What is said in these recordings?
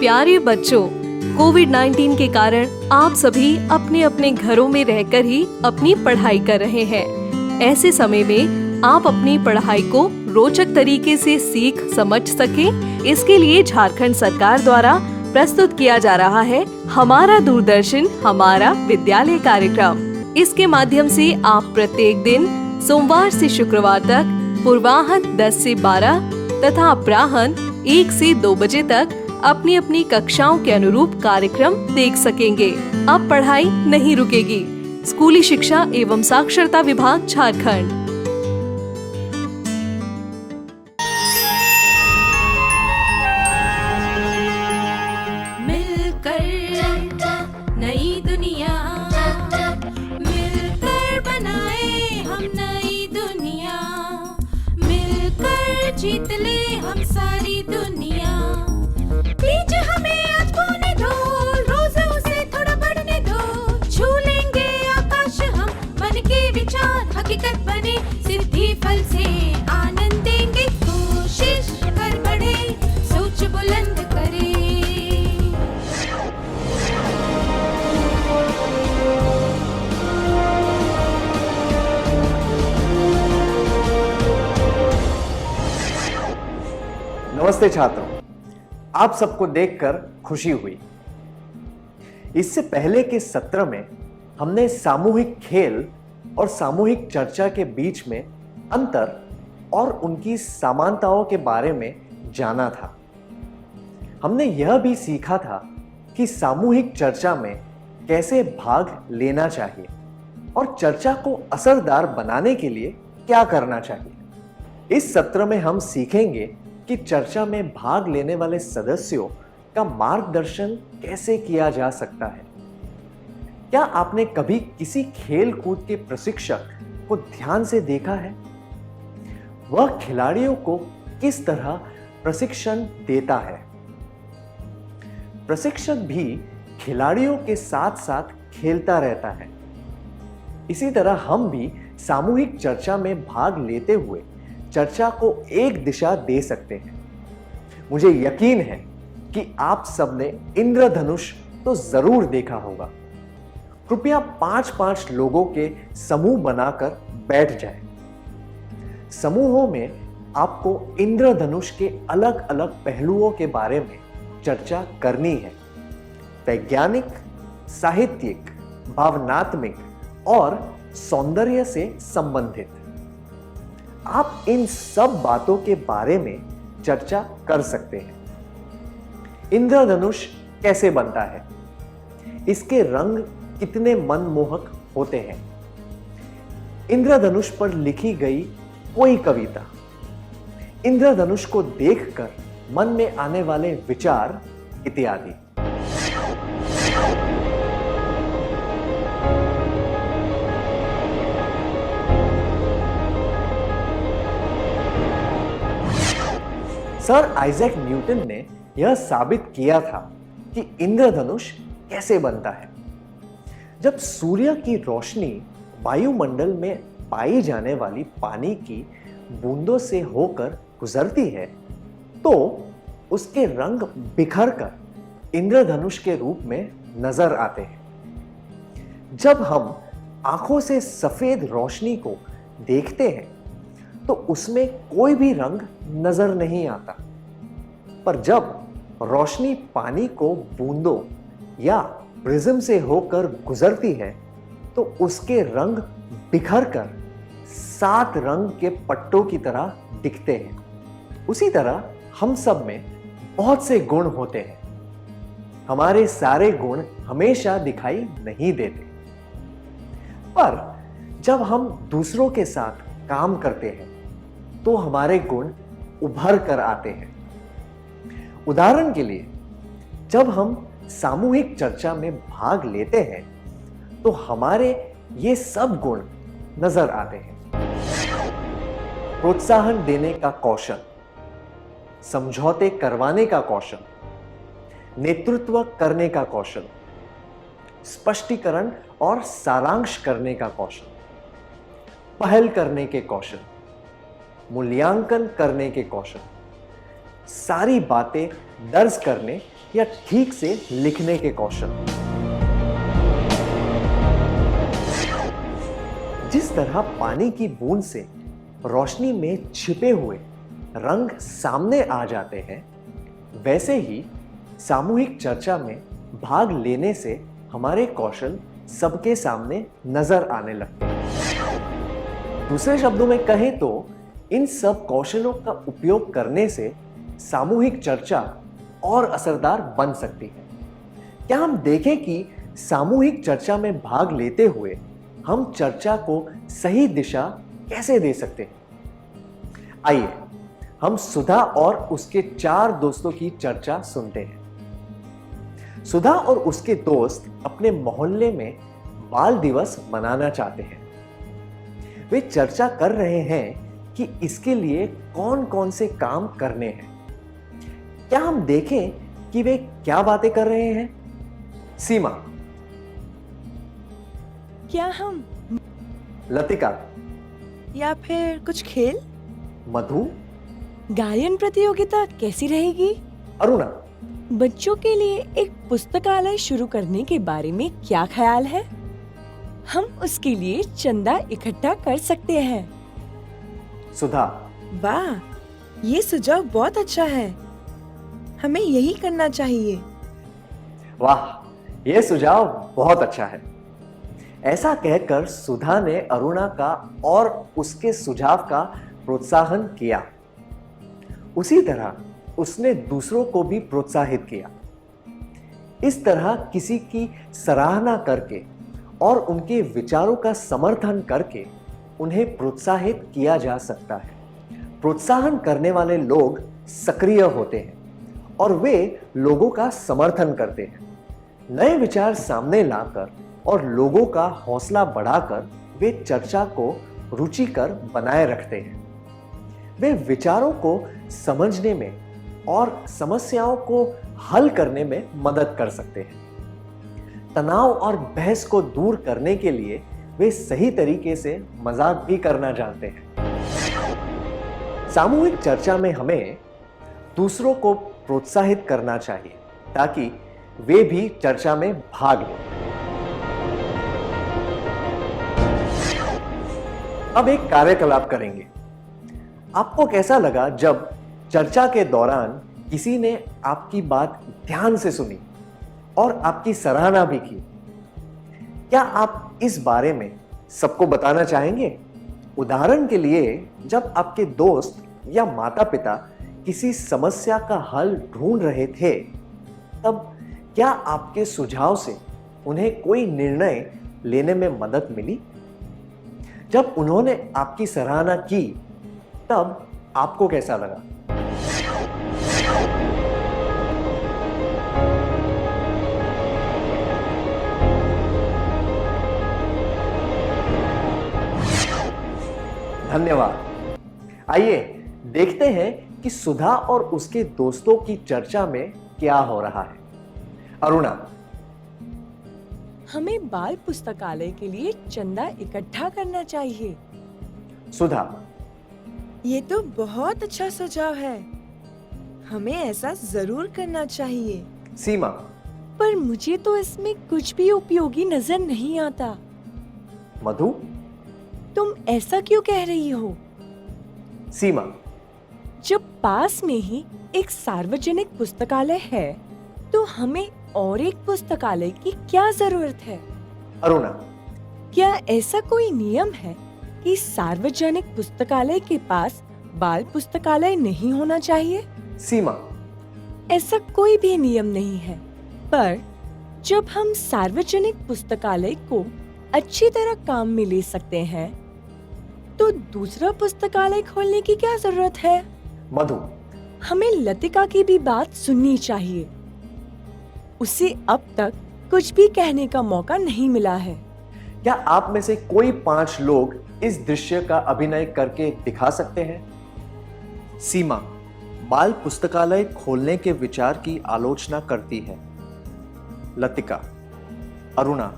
प्यारे बच्चों, कोविड-19 के कारण आप सभी अपने अपने घरों में रहकर ही अपनी पढ़ाई कर रहे हैं। ऐसे समय में आप अपनी पढ़ाई को रोचक तरीके से सीख समझ सकें, इसके लिए झारखंड सरकार द्वारा प्रस्तुत किया जा रहा है हमारा दूरदर्शन हमारा विद्यालय कार्यक्रम। इसके माध्यम से आप प्रत्येक दिन सोमवार से शुक्रवार तक पूर्वाह्न 10 से 12 तथा अपराह्न 1 से 2 बजे तक अपनी अपनी कक्षाओं के अनुरूप कार्यक्रम देख सकेंगे। अब पढ़ाई नहीं रुकेगी। स्कूली शिक्षा एवं साक्षरता विभाग झारखंड। नई दुनिया मिलकर बनाए हम नई दुनिया, मिलकर जीत ले हम सारी दुनिया। बीच हमें आज बोने दो, रोज उसे थोड़ा बढ़ने दो, छू लेंगे आकाश हम, मन के विचार हकीकत बने, सिद्धि फल से आनंद देंगे, कोशिश कर बढ़े, सोच बुलंद करे। नमस्ते छात्रों, आप सबको देखकर खुशी हुई। इससे पहले के सत्र में हमने सामूहिक खेल और सामूहिक चर्चा के बीच में अंतर और उनकी समानताओं के बारे में जाना था। हमने यह भी सीखा था कि सामूहिक चर्चा में कैसे भाग लेना चाहिए और चर्चा को असरदार बनाने के लिए क्या करना चाहिए। इस सत्र में हम सीखेंगे कि चर्चा में भाग लेने वाले सदस्यों का मार्गदर्शन कैसे किया जा सकता है। क्या आपने कभी किसी खेल कूद के प्रशिक्षक को ध्यान से देखा है? वह खिलाड़ियों को किस तरह प्रशिक्षण देता है? प्रशिक्षक भी खिलाड़ियों के साथ साथ खेलता रहता है। इसी तरह हम भी सामूहिक चर्चा में भाग लेते हुए चर्चा को एक दिशा दे सकते हैं। मुझे यकीन है कि आप सबने इंद्रधनुष तो जरूर देखा होगा। कृपया 5-5 लोगों के समूह बनाकर बैठ जाएं। समूहों में आपको इंद्रधनुष के अलग अलग पहलुओं के बारे में चर्चा करनी है। वैज्ञानिक, साहित्यिक, भावनात्मक और सौंदर्य से संबंधित। आप इन सब बातों के बारे में चर्चा कर सकते हैं। इंद्रधनुष कैसे बनता है? इसके रंग कितने मनमोहक होते हैं? इंद्रधनुष पर लिखी गई कोई कविता, इंद्रधनुष को देखकर मन में आने वाले विचार इत्यादि। सर आइजैक न्यूटन ने यह साबित किया था कि इंद्रधनुष कैसे बनता है। जब सूर्य की रोशनी वायुमंडल में पाई जाने वाली पानी की बूंदों से होकर गुजरती है तो उसके रंग बिखरकर इंद्रधनुष के रूप में नजर आते हैं। जब हम आंखों से सफेद रोशनी को देखते हैं तो उसमें कोई भी रंग नजर नहीं आता, पर जब रोशनी पानी को बूंदों या प्रिज्म से होकर गुजरती है तो उसके रंग बिखरकर 7 रंग के पट्टों की तरह दिखते हैं। उसी तरह हम सब में बहुत से गुण होते हैं। हमारे सारे गुण हमेशा दिखाई नहीं देते, पर जब हम दूसरों के साथ काम करते हैं तो हमारे गुण उभर कर आते हैं। उदाहरण के लिए, जब हम सामूहिक चर्चा में भाग लेते हैं तो हमारे ये सब गुण नजर आते हैं। प्रोत्साहन देने का कौशल, समझौते करवाने का कौशल, नेतृत्व करने का कौशल, स्पष्टीकरण और सारांश करने का कौशल, पहल करने के कौशल, मूल्यांकन करने के कौशल, सारी बातें दर्ज करने या ठीक से लिखने के कौशल। जिस तरह पानी की बूंद से रोशनी में छिपे हुए रंग सामने आ जाते हैं, वैसे ही सामूहिक चर्चा में भाग लेने से हमारे कौशल सबके सामने नजर आने लगते हैं। दूसरे शब्दों में कहें तो इन सब कौशलों का उपयोग करने से सामूहिक चर्चा और असरदार बन सकती है। क्या हम देखें कि सामूहिक चर्चा में भाग लेते हुए हम चर्चा को सही दिशा कैसे दे सकते हैं? आइए हम सुधा और उसके 4 दोस्तों की चर्चा सुनते हैं। सुधा और उसके दोस्त अपने मोहल्ले में बाल दिवस मनाना चाहते हैं। वे चर्चा कर रहे हैं कि इसके लिए कौन कौन से काम करने हैं। क्या हम देखें कि वे क्या बातें कर रहे हैं? सीमा, क्या हम लतिका, या फिर कुछ खेल? मधु, गायन प्रतियोगिता कैसी रहेगी? अरुणा, बच्चों के लिए एक पुस्तकालय शुरू करने के बारे में क्या ख्याल है? हम उसके लिए चंदा इकट्ठा कर सकते हैं। सुधा, वाह, ये सुझाव बहुत अच्छा है। हमें यही करना चाहिए। वाह, यह सुझाव बहुत अच्छा है। ऐसा कहकर सुधा ने अरुणा का और उसके सुझाव का प्रोत्साहन किया। उसी तरह उसने दूसरों को भी प्रोत्साहित किया। इस तरह किसी की सराहना करके और उनके विचारों का समर्थन करके उन्हें प्रोत्साहित किया जा सकता है। प्रोत्साहन करने वाले लोग सक्रिय होते हैं और वे लोगों का समर्थन करते हैं। नए विचार सामने लाकर और लोगों का हौसला बढ़ाकर वे चर्चा को रुचिकर बनाए रखते हैं। वे विचारों को समझने में और समस्याओं को हल करने में मदद कर सकते हैं। तनाव और बहस को दूर करने के लिए वे सही तरीके से मजाक भी करना जानते हैं। सामूहिक चर्चा में हमें दूसरों को प्रोत्साहित करना चाहिए ताकि वे भी चर्चा में भाग लें। अब एक कार्यकलाप करेंगे। आपको कैसा लगा जब चर्चा के दौरान किसी ने आपकी बात ध्यान से सुनी और आपकी सराहना भी की? क्या आप इस बारे में सबको बताना चाहेंगे? उदाहरण के लिए, जब आपके दोस्त या माता-पिता किसी समस्या का हल ढूंढ रहे थे, तब क्या आपके सुझाव से उन्हें कोई निर्णय लेने में मदद मिली? जब उन्होंने आपकी सराहना की, तब आपको कैसा लगा? धन्यवाद। आइए देखते हैं कि सुधा और उसके दोस्तों की चर्चा में क्या हो रहा है। अरुणा, हमें बाल पुस्तकालय के लिए चंदा इकट्ठा करना चाहिए। सुधा, ये तो बहुत अच्छा सुझाव है। हमें ऐसा जरूर करना चाहिए। सीमा, पर मुझे तो इसमें कुछ भी उपयोगी नजर नहीं आता। मधु, तुम ऐसा क्यों कह रही हो? सीमा, जब पास में ही एक सार्वजनिक पुस्तकालय है, तो हमें और एक पुस्तकालय की क्या जरूरत है? अरुणा, क्या ऐसा कोई नियम है कि सार्वजनिक पुस्तकालय के पास बाल पुस्तकालय नहीं होना चाहिए? सीमा, ऐसा कोई भी नियम नहीं है, पर जब हम सार्वजनिक पुस्तकालय को अच्छी तरह काम में ले सकते हैं, तो दूसरा पुस्तकालय खोलने की क्या जरूरत है? मधु, हमें लतिका की भी बात सुननी चाहिए। उसे अब तक कुछ भी कहने का मौका नहीं मिला है। क्या आप में से कोई 5 लोग इस दृश्य का अभिनय करके दिखा सकते हैं? सीमा बाल पुस्तकालय खोलने के विचार की आलोचना करती है। लतिका, अरुणा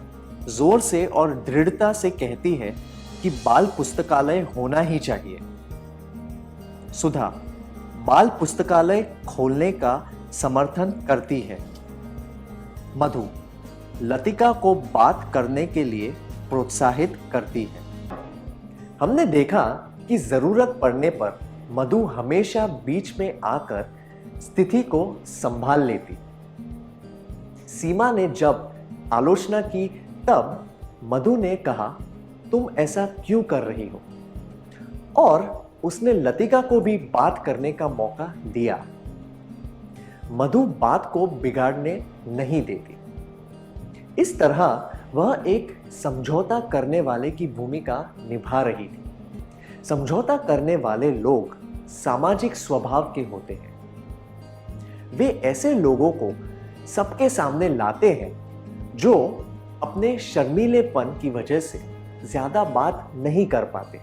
जोर से और दृढ़ता से कहती है कि बाल पुस्तकालय होना ही चाहिए। सुधा बाल पुस्तकालय खोलने का समर्थन करती है। मधु लतिका को बात करने के लिए प्रोत्साहित करती है। हमने देखा कि जरूरत पड़ने पर मधु हमेशा बीच में आकर स्थिति को संभाल लेती। सीमा ने जब आलोचना की तब मधु ने कहा, तुम ऐसा क्यों कर रही हो? और उसने लतिका को भी बात करने का मौका दिया। मधु बात को बिगाड़ने नहीं देती। इस तरह वह एक समझौता करने वाले की भूमिका निभा रही थी। समझौता करने वाले लोग सामाजिक स्वभाव के होते हैं। वे ऐसे लोगों को सबके सामने लाते हैं जो अपने शर्मीलेपन की वजह से ज्यादा बात नहीं कर पाते।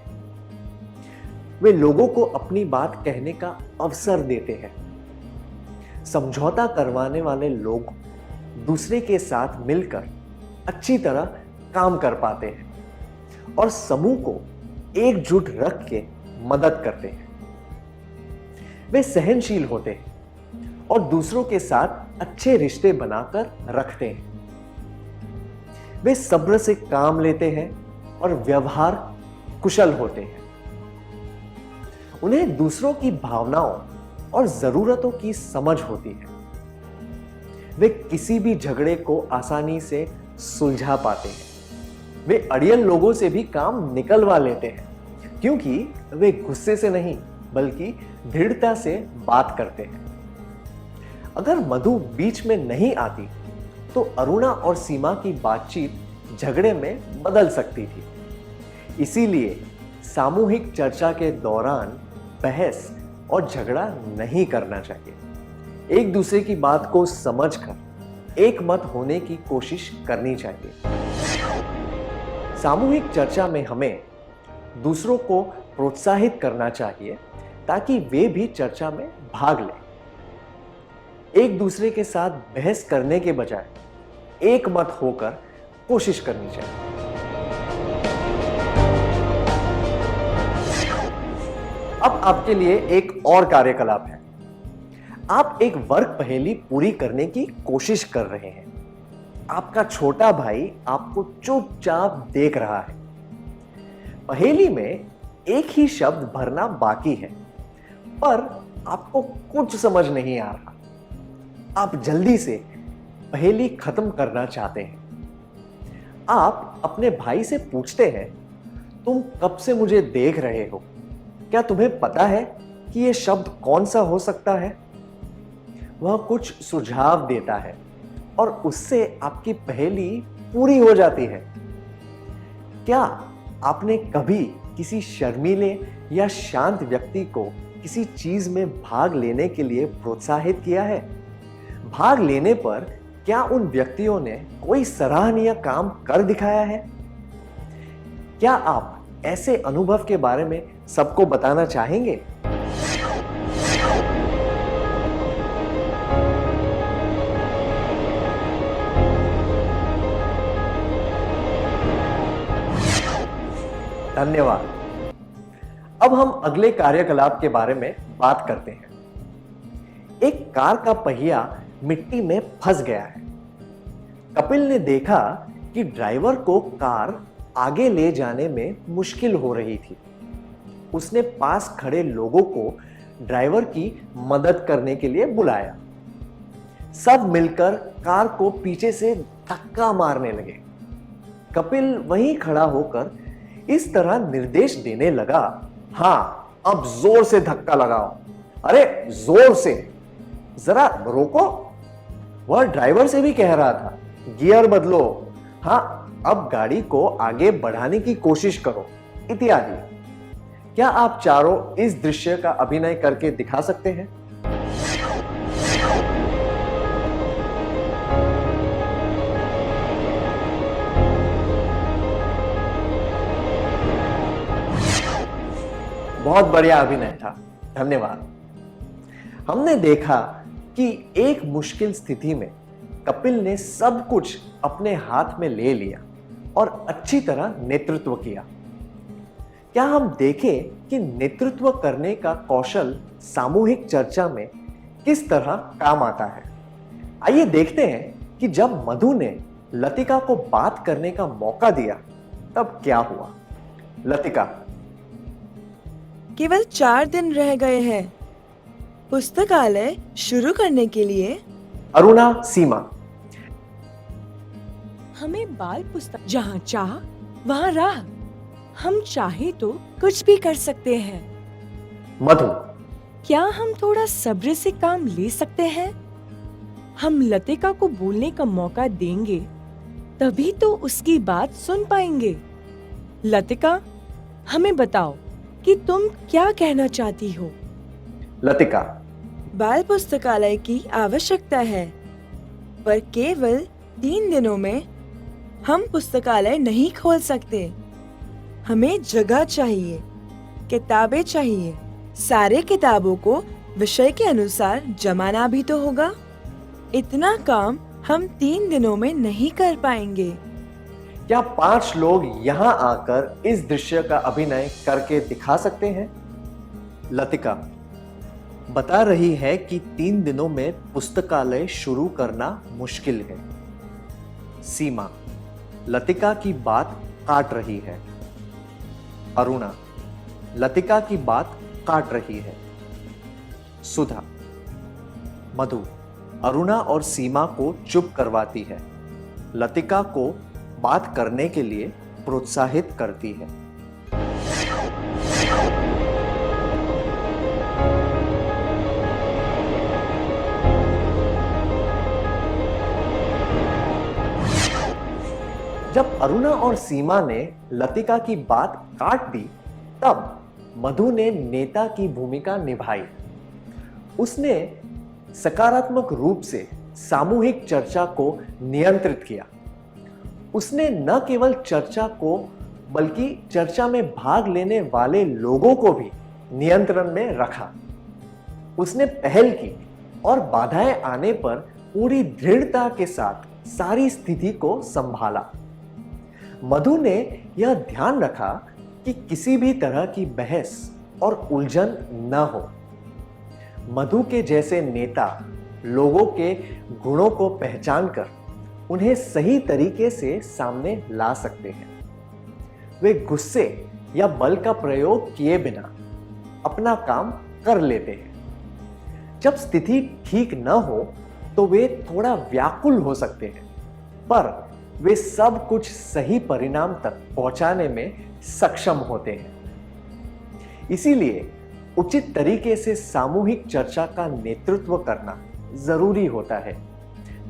वे लोगों को अपनी बात कहने का अवसर देते हैं। समझौता करवाने वाले लोग दूसरे के साथ मिलकर अच्छी तरह काम कर पाते हैं और समूह को एकजुट रख के मदद करते हैं। वे सहनशील होते हैं और दूसरों के साथ अच्छे रिश्ते बनाकर रखते हैं। वे सब्र से काम लेते हैं और व्यवहार कुशल होते हैं। उन्हें दूसरों की भावनाओं और जरूरतों की समझ होती है। वे किसी भी झगड़े को आसानी से सुलझा पाते हैं। वे अड़ियल लोगों से भी काम निकलवा लेते हैं क्योंकि वे गुस्से से नहीं बल्कि दृढ़ता से बात करते हैं। अगर मधु बीच में नहीं आती तो अरुणा और सीमा की बातचीत झगड़े में बदल सकती थी। इसीलिए सामूहिक चर्चा के दौरान बहस और झगड़ा नहीं करना चाहिए। एक दूसरे की बात को समझकर एक मत होने की कोशिश करनी चाहिए। सामूहिक चर्चा में हमें दूसरों को प्रोत्साहित करना चाहिए ताकि वे भी चर्चा में भाग लें। एक दूसरे के साथ बहस करने के बजाय एक मत होकर कोशिश करनी चाहिए। अब आपके लिए एक और कार्यकलाप है। आप एक वर्ग पहेली पूरी करने की कोशिश कर रहे हैं। आपका छोटा भाई आपको चुपचाप देख रहा है। पहेली में एक ही शब्द भरना बाकी है पर आपको कुछ समझ नहीं आ रहा। आप जल्दी से पहेली खत्म करना चाहते हैं। आप अपने भाई से पूछते हैं, तुम कब से मुझे देख रहे हो? क्या तुम्हें पता है कि यह शब्द कौन सा हो सकता है? वह कुछ सुझाव देता है और उससे आपकी पहेली पूरी हो जाती है। क्या आपने कभी किसी शर्मीले या शांत व्यक्ति को किसी चीज में भाग लेने के लिए प्रोत्साहित किया है? भाग लेने पर क्या उन व्यक्तियों ने कोई सराहनीय काम कर दिखाया है? क्या आप ऐसे अनुभव के बारे में सबको बताना चाहेंगे? धन्यवाद। अब हम अगले कार्यकलाप के बारे में बात करते हैं। एक कार का पहिया मिट्टी में फंस गया है। कपिल ने देखा कि ड्राइवर को कार आगे ले जाने में मुश्किल हो रही थी। उसने पास खड़े लोगों को ड्राइवर की मदद करने के लिए बुलाया। सब मिलकर कार को पीछे से धक्का मारने लगे। कपिल वहीं खड़ा होकर इस तरह निर्देश देने लगा, हाँ, अब जोर से धक्का लगाओ। अरे जोर से, जरा रोको। वह ड्राइवर से भी कह रहा था, गियर बदलो, हाँ, अब गाड़ी को आगे बढ़ाने की कोशिश करो, इत्यादि। क्या आप चारों इस दृश्य का अभिनय करके दिखा सकते हैं? बहुत बढ़िया अभिनय था, धन्यवाद। हमने देखा कि एक मुश्किल स्थिति में कपिल ने सब कुछ अपने हाथ में ले लिया और अच्छी तरह नेतृत्व किया। क्या हम देखें कि नेतृत्व करने का कौशल सामूहिक चर्चा में किस तरह काम आता है? आइए देखते हैं कि जब मधु ने लतिका को बात करने का मौका दिया तब क्या हुआ। लतिका, केवल 4 दिन रह गए हैं पुस्तकालय शुरू करने के लिए। अरुणा, सीमा, हमें बाल पुस्तक जहाँ चाह वहाँ राह। हम चाहे तो कुछ भी कर सकते हैं। मधु, क्या हम थोड़ा सब्र से काम ले सकते हैं? हम लतिका को बोलने का मौका देंगे तभी तो उसकी बात सुन पाएंगे। लतिका, हमें बताओ कि तुम क्या कहना चाहती हो। लतिका, बाल पुस्तकालय की आवश्यकता है, पर केवल 3 दिनों में हम पुस्तकालय नहीं खोल सकते। हमें जगह चाहिए, किताबें चाहिए। सारे किताबों को विषय के अनुसार जमाना भी तो होगा। इतना काम हम 3 दिनों में नहीं कर पाएंगे। क्या 5 लोग यहां आकर इस दृश्य का अभिनय करके दिखा सकते हैं? लतिका बता रही है कि 3 दिनों में पुस्तकालय शुरू करना मुश्किल है। सीमा लतिका की बात काट रही है। अरुणा लतिका की बात काट रही है। सुधा, मधु अरुणा और सीमा को चुप करवाती है, लतिका को बात करने के लिए प्रोत्साहित करती है। जब अरुणा और सीमा ने लतिका की बात काट दी तब मधु ने नेता की भूमिका निभाई। उसने सकारात्मक रूप से सामूहिक चर्चा को नियंत्रित किया। उसने न केवल चर्चा को बल्कि चर्चा में भाग लेने वाले लोगों को भी नियंत्रण में रखा। उसने पहल की और बाधाएं आने पर पूरी दृढ़ता के साथ सारी स्थिति को संभाला। मधु ने यह ध्यान रखा कि किसी भी तरह की बहस और उलझन न हो। मधु के जैसे नेता लोगों के गुणों को पहचानकर उन्हें सही तरीके से सामने ला सकते हैं। वे गुस्से या बल का प्रयोग किए बिना अपना काम कर लेते हैं। जब स्थिति ठीक न हो तो वे थोड़ा व्याकुल हो सकते हैं, पर वे सब कुछ सही परिणाम तक पहुंचाने में सक्षम होते हैं। इसीलिए उचित तरीके से सामूहिक चर्चा का नेतृत्व करना जरूरी होता है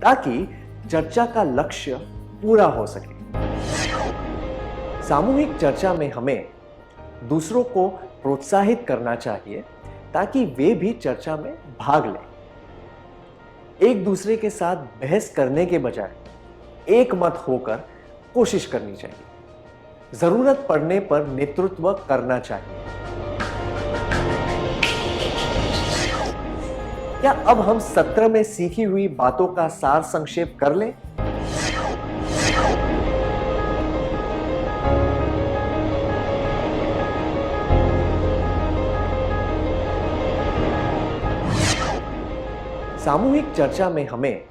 ताकि चर्चा का लक्ष्य पूरा हो सके। सामूहिक चर्चा में हमें दूसरों को प्रोत्साहित करना चाहिए ताकि वे भी चर्चा में भाग लें। एक दूसरे के साथ बहस करने के बजाय एक मत होकर कोशिश करनी चाहिए। जरूरत पड़ने पर नेतृत्व करना चाहिए। क्या अब हम सत्र में सीखी हुई बातों का सार संक्षेप कर लें? सामूहिक चर्चा में हमें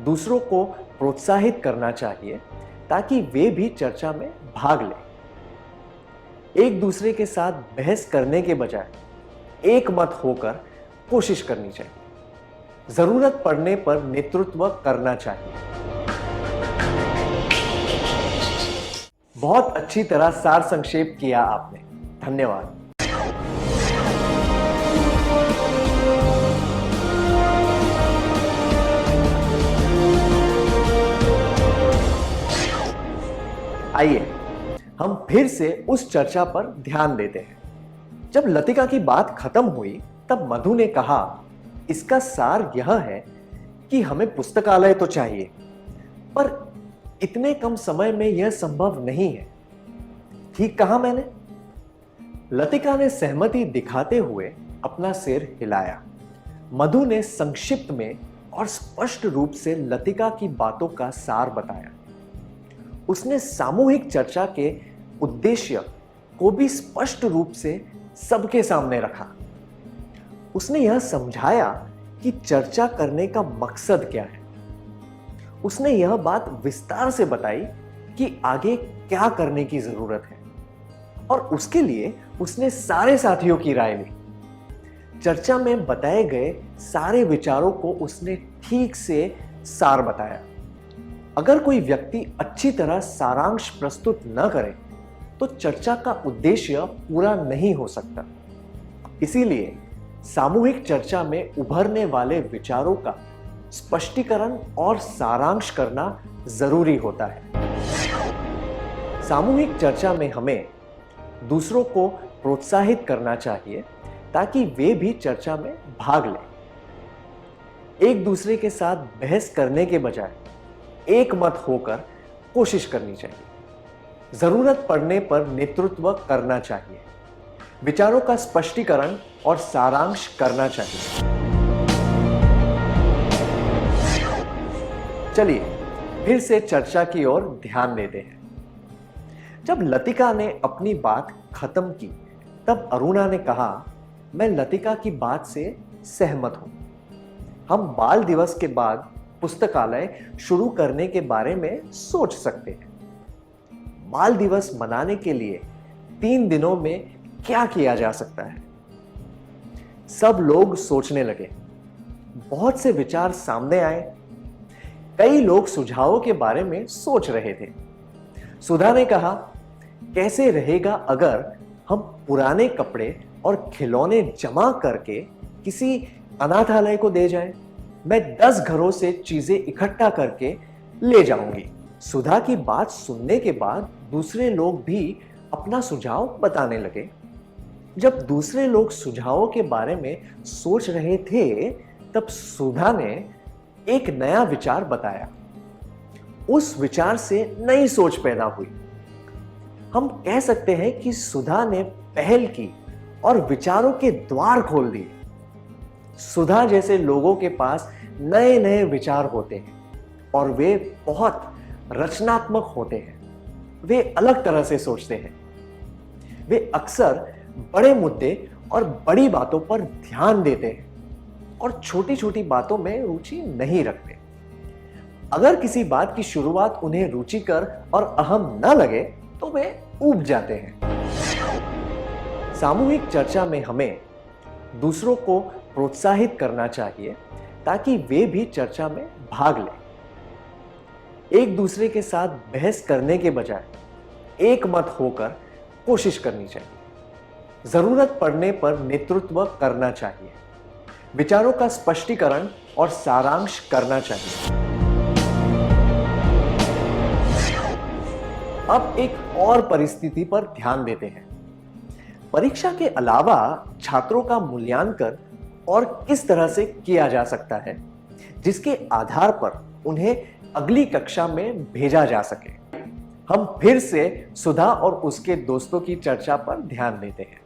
दूसरों को प्रोत्साहित करना चाहिए ताकि वे भी चर्चा में भाग लें। एक दूसरे के साथ बहस करने के बजाय एक मत होकर कोशिश करनी चाहिए। जरूरत पड़ने पर नेतृत्व करना चाहिए। बहुत अच्छी तरह सार संक्षेप किया आपने, धन्यवाद। आइए हम फिर से उस चर्चा पर ध्यान देते हैं। जब लतिका की बात खत्म हुई तब मधु ने कहा, इसका सार यह है कि हमें पुस्तकालय तो चाहिए, पर इतने कम समय में यह संभव नहीं है। ठीक कहा मैंने? लतिका ने सहमति दिखाते हुए अपना सिर हिलाया। मधु ने संक्षिप्त में और स्पष्ट रूप से लतिका की बातों का सार बताया। उसने सामूहिक चर्चा के उद्देश्य को भी स्पष्ट रूप से सबके सामने रखा। उसने यह समझाया कि चर्चा करने का मकसद क्या है। उसने यह बात विस्तार से बताई कि आगे क्या करने की जरूरत है और उसके लिए उसने सारे साथियों की राय ली। चर्चा में बताए गए सारे विचारों को उसने ठीक से सार बताया। अगर कोई व्यक्ति अच्छी तरह सारांश प्रस्तुत न करे तो चर्चा का उद्देश्य पूरा नहीं हो सकता। इसीलिए सामूहिक चर्चा में उभरने वाले विचारों का स्पष्टीकरण और सारांश करना जरूरी होता है। सामूहिक चर्चा में हमें दूसरों को प्रोत्साहित करना चाहिए ताकि वे भी चर्चा में भाग लें। एक दूसरे के साथ बहस करने के बजाय एक मत होकर कोशिश करनी चाहिए। जरूरत पड़ने पर नेतृत्व करना चाहिए। विचारों का स्पष्टीकरण और सारांश करना चाहिए। चलिए फिर से चर्चा की ओर ध्यान देते हैं। जब लतिका ने अपनी बात खत्म की तब अरुणा ने कहा, मैं लतिका की बात से सहमत हूं। हम बाल दिवस के बाद पुस्तकालय शुरू करने के बारे में सोच सकते हैं। बाल दिवस मनाने के लिए 3 दिनों में क्या किया जा सकता है? सब लोग सोचने लगे। बहुत से विचार सामने आए। कई लोग सुझावों के बारे में सोच रहे थे। सुधा ने कहा, कैसे रहेगा अगर हम पुराने कपड़े और खिलौने जमा करके किसी अनाथालय को दे जाएं? मैं 10 घरों से चीजें इकट्ठा करके ले जाऊंगी। सुधा की बात सुनने के बाद दूसरे लोग भी अपना सुझाव बताने लगे। जब दूसरे लोग सुझावों के बारे में सोच रहे थे तब सुधा ने एक नया विचार बताया। उस विचार से नई सोच पैदा हुई। हम कह सकते हैं कि सुधा ने पहल की और विचारों के द्वार खोल दिए। सुधा जैसे लोगों के पास नए नए विचार होते हैं और वे बहुत रचनात्मक होते हैं। वे अलग तरह से सोचते हैं। वे अक्सर बड़े मुद्दे और बड़ी बातों पर ध्यान देते हैं और छोटी छोटी बातों में रुचि नहीं रखते। अगर किसी बात की शुरुआत उन्हें रुचिकर और अहम न लगे तो वे ऊब जाते हैं। सामूहिक चर्चा में हमें दूसरों को प्रोत्साहित करना चाहिए ताकि वे भी चर्चा में भाग लें। एक दूसरे के साथ बहस करने के बजाय एक मत होकर कोशिश करनी चाहिए। जरूरत पड़ने पर नेतृत्व करना चाहिए। विचारों का स्पष्टीकरण और सारांश करना चाहिए। अब एक और परिस्थिति पर ध्यान देते हैं। परीक्षा के अलावा छात्रों का मूल्यांकन और किस तरह से किया जा सकता है जिसके आधार पर उन्हें अगली कक्षा में भेजा जा सके। हम फिर से सुधा और उसके दोस्तों की चर्चा पर ध्यान देते हैं।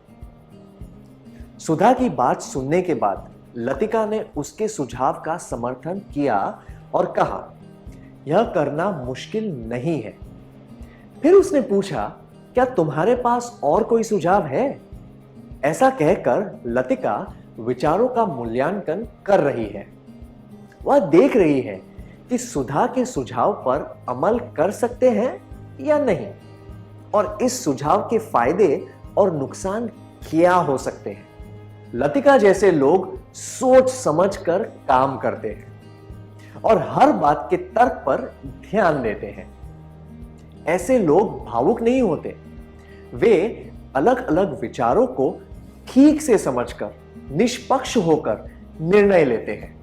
सुधा की बात सुनने के बाद लतिका ने उसके सुझाव का समर्थन किया और कहा, यह करना मुश्किल नहीं है। फिर उसने पूछा, क्या तुम्हारे पास और कोई सुझाव है? ऐसा कहकर लतिका विचारों का मूल्यांकन कर रही है। वह देख रही है कि सुधा के सुझाव पर अमल कर सकते हैं या नहीं और इस सुझाव के फायदे और नुकसान क्या हो सकते हैं। लतिका जैसे लोग सोच समझकर काम करते हैं और हर बात के तर्क पर ध्यान देते हैं। ऐसे लोग भावुक नहीं होते। वे अलग अलग विचारों को ठीक से समझकर निष्पक्ष होकर निर्णय लेते हैं।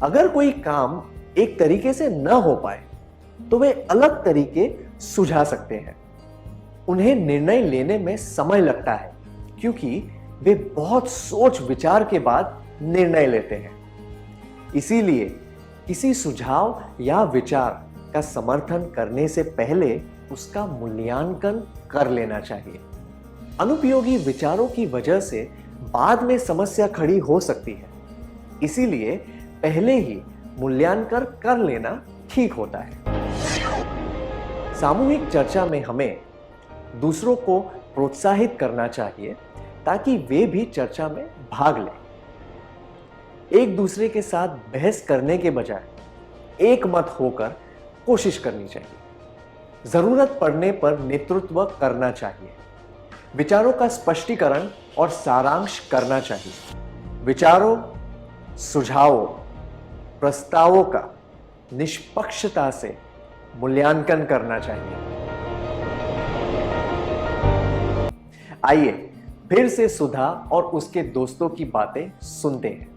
अगर कोई काम एक तरीके से न हो पाए तो वे अलग तरीके सुझा सकते हैं। उन्हें निर्णय लेने में समय लगता है क्योंकि वे बहुत सोच विचार के बाद निर्णय लेते हैं। इसीलिए किसी सुझाव या विचार का समर्थन करने से पहले उसका मूल्यांकन कर लेना चाहिए। अनुपयोगी विचारों की वजह से बाद में समस्या खड़ी हो सकती है। इसीलिए पहले ही मूल्यांकन कर लेना ठीक होता है। सामूहिक चर्चा में हमें दूसरों को प्रोत्साहित करना चाहिए ताकि वे भी चर्चा में भाग लें। एक दूसरे के साथ बहस करने के बजाय एक मत होकर कोशिश करनी चाहिए। जरूरत पड़ने पर नेतृत्व करना चाहिए। विचारों का स्पष्टीकरण और सारांश करना चाहिए। विचारों, सुझावों, प्रस्तावों का निष्पक्षता से मूल्यांकन करना चाहिए। आइए फिर से सुधा और उसके दोस्तों की बातें सुनते हैं।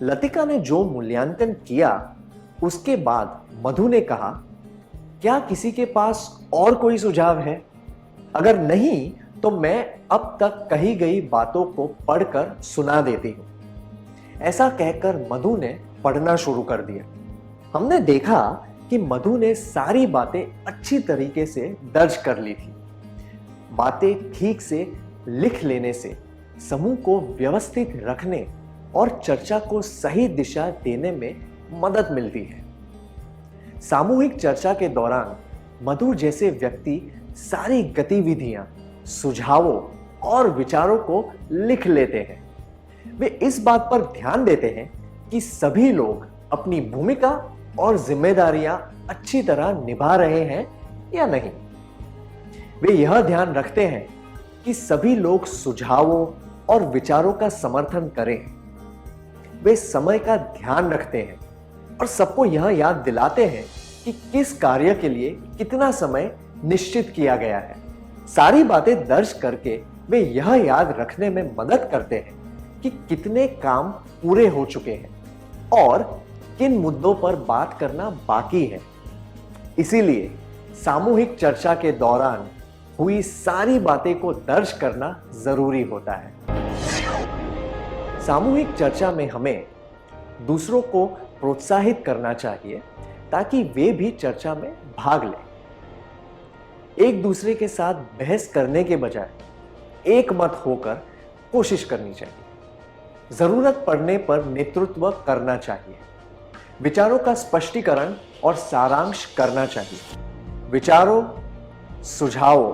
लतिका ने जो मूल्यांकन किया उसके बाद मधु ने कहा, क्या किसी के पास और कोई सुझाव है? अगर नहीं तो मैं अब तक कही गई बातों को पढ़कर सुना देती हूं। ऐसा कहकर मधु ने पढ़ना शुरू कर दिया। हमने देखा कि मधु ने सारी बातें अच्छी तरीके से दर्ज कर ली थी। बातें ठीक से लिख लेने से समूह को व्यवस्थित रखने और चर्चा को सही दिशा देने में मदद मिलती है। सामूहिक चर्चा के दौरान मधु जैसे व्यक्ति सारी गतिविधियां, सुझावों और विचारों को लिख लेते हैं। वे इस बात पर ध्यान देते हैं कि सभी लोग अपनी भूमिका और जिम्मेदारियां अच्छी तरह निभा रहे हैं या नहीं। वे यह ध्यान रखते हैं कि सभी लोग सुझावों और विचारों का समर्थन करें। वे समय का ध्यान रखते हैं और सबको यह याद दिलाते हैं कि किस कार्य के लिए कितना समय निश्चित किया गया है। सारी बातें दर्ज करके वे यह याद रखने में मदद करते हैं कि कितने काम पूरे हो चुके हैं और किन मुद्दों पर बात करना बाकी है। इसीलिए सामूहिक चर्चा के दौरान हुई सारी बातें को दर्ज करना जरूरी होता है। सामूहिक चर्चा में हमें दूसरों को प्रोत्साहित करना चाहिए ताकि वे भी चर्चा में भाग लें। एक दूसरे के साथ बहस करने के बजाय एक मत होकर कोशिश करनी चाहिए। जरूरत पड़ने पर नेतृत्व करना चाहिए। विचारों का स्पष्टीकरण और सारांश करना चाहिए। विचारों, सुझावों,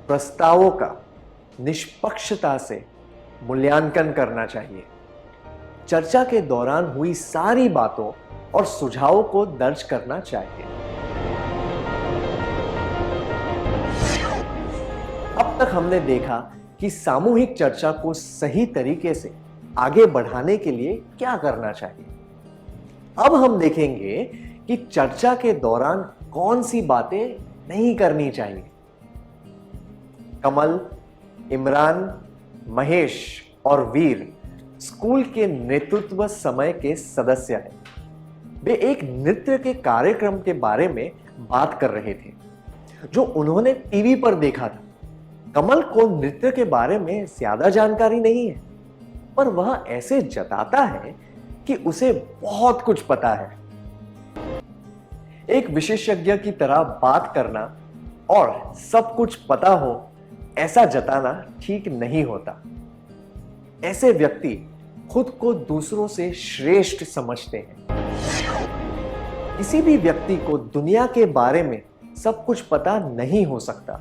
प्रस्तावों का निष्पक्षता से मूल्यांकन करना चाहिए। चर्चा के दौरान हुई सारी बातों और सुझावों को दर्ज करना चाहिए। अब तक हमने देखा कि सामूहिक चर्चा को सही तरीके से आगे बढ़ाने के लिए क्या करना चाहिए। अब हम देखेंगे कि चर्चा के दौरान कौन सी बातें नहीं करनी चाहिए। कमल, इमरान, महेश और वीर स्कूल के नेतृत्व समय के सदस्य हैं। वे एक नृत्य के कार्यक्रम के बारे में बात कर रहे थे जो उन्होंने टीवी पर देखा था। कमल को नृत्य के बारे में ज्यादा जानकारी नहीं है, पर वह ऐसे जताता है कि उसे बहुत कुछ पता है। एक विशेषज्ञ की तरह बात करना और सब कुछ पता हो ऐसा जताना ठीक नहीं होता। ऐसे व्यक्ति खुद को दूसरों से श्रेष्ठ समझते हैं। किसी भी व्यक्ति को दुनिया के बारे में सब कुछ पता नहीं हो सकता।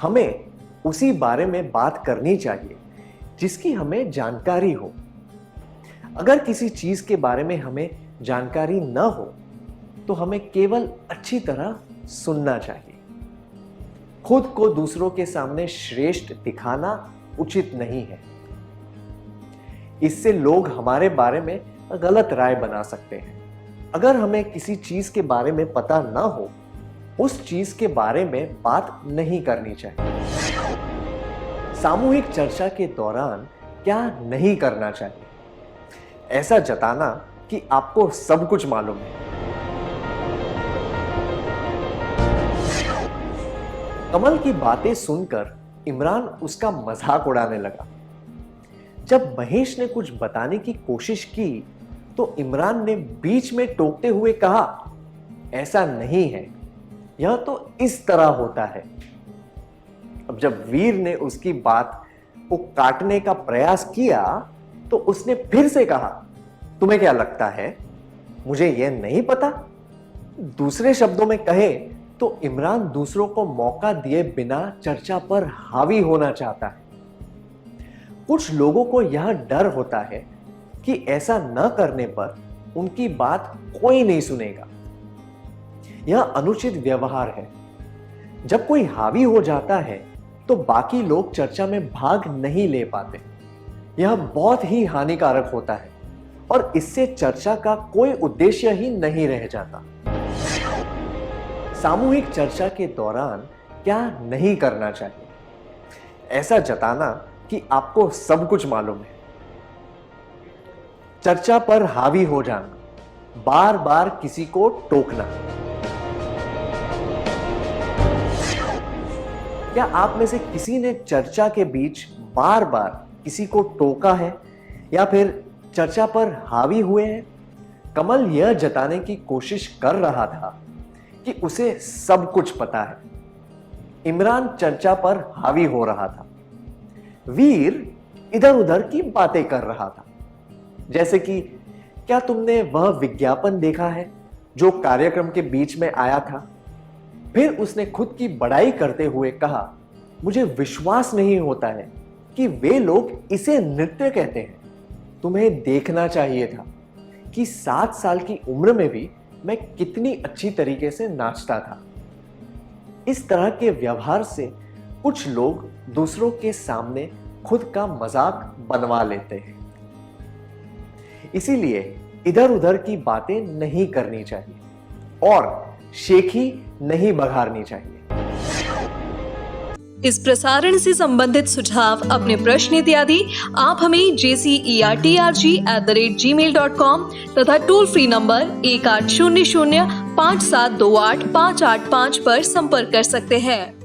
हमें उसी बारे में बात करनी चाहिए जिसकी हमें जानकारी हो। अगर किसी चीज के बारे में हमें जानकारी न हो तो हमें केवल अच्छी तरह सुनना चाहिए। खुद को दूसरों के सामने श्रेष्ठ दिखाना उचित नहीं है। इससे लोग हमारे बारे में गलत राय बना सकते हैं। अगर हमें किसी चीज के बारे में पता ना हो, उस चीज के बारे में बात नहीं करनी चाहिए। सामूहिक चर्चा के दौरान क्या नहीं करना चाहिए? ऐसा जताना कि आपको सब कुछ मालूम है। कमल की बातें सुनकर इमरान उसका मजाक उड़ाने लगा। जब महेश ने कुछ बताने की कोशिश की तो इमरान ने बीच में टोकते हुए कहा, ऐसा नहीं है, यह तो इस तरह होता है। अब जब वीर ने उसकी बात को काटने का प्रयास किया तो उसने फिर से कहा, तुम्हें क्या लगता है मुझे यह नहीं पता? दूसरे शब्दों में कहे तो इमरान दूसरों को मौका दिए बिना चर्चा पर हावी होना चाहता है। कुछ लोगों को यह डर होता है कि ऐसा न करने पर उनकी बात कोई नहीं सुनेगा। यह अनुचित व्यवहार है। जब कोई हावी हो जाता है तो बाकी लोग चर्चा में भाग नहीं ले पाते। यह बहुत ही हानिकारक होता है और इससे चर्चा का कोई उद्देश्य ही नहीं रह जाता। सामूहिक चर्चा के दौरान क्या नहीं करना चाहिए? ऐसा जताना कि आपको सब कुछ मालूम है। चर्चा पर हावी हो जाना, बार बार किसी को टोकना। क्या आप में से किसी ने चर्चा के बीच बार बार किसी को टोका है या फिर चर्चा पर हावी हुए हैं? कमल यह जताने की कोशिश कर रहा था कि उसे सब कुछ पता है। इमरान चर्चा पर हावी हो रहा था। वीर इधर उधर की बातें कर रहा था, जैसे कि क्या तुमने वह विज्ञापन देखा है जो कार्यक्रम के बीच में आया था? फिर उसने खुद की बड़ाई करते हुए कहा, मुझे विश्वास नहीं होता है कि वे लोग इसे नृत्य कहते हैं। तुम्हें देखना चाहिए था कि 7 साल की उम्र में भी मैं कितनी अच्छी तरीके से नाचता था। इस तरह के व्यवहार से कुछ लोग दूसरों के सामने खुद का मजाक बनवा लेते हैं। इसीलिए इधर उधर की बातें नहीं करनी चाहिए और शेखी नहीं बघारनी चाहिए। इस प्रसारण से संबंधित सुझाव, अपने प्रश्न इत्यादि आप हमें jcertrg@gmail.com तथा टोल फ्री नंबर 1800 5728 585 पर संपर्क कर सकते हैं।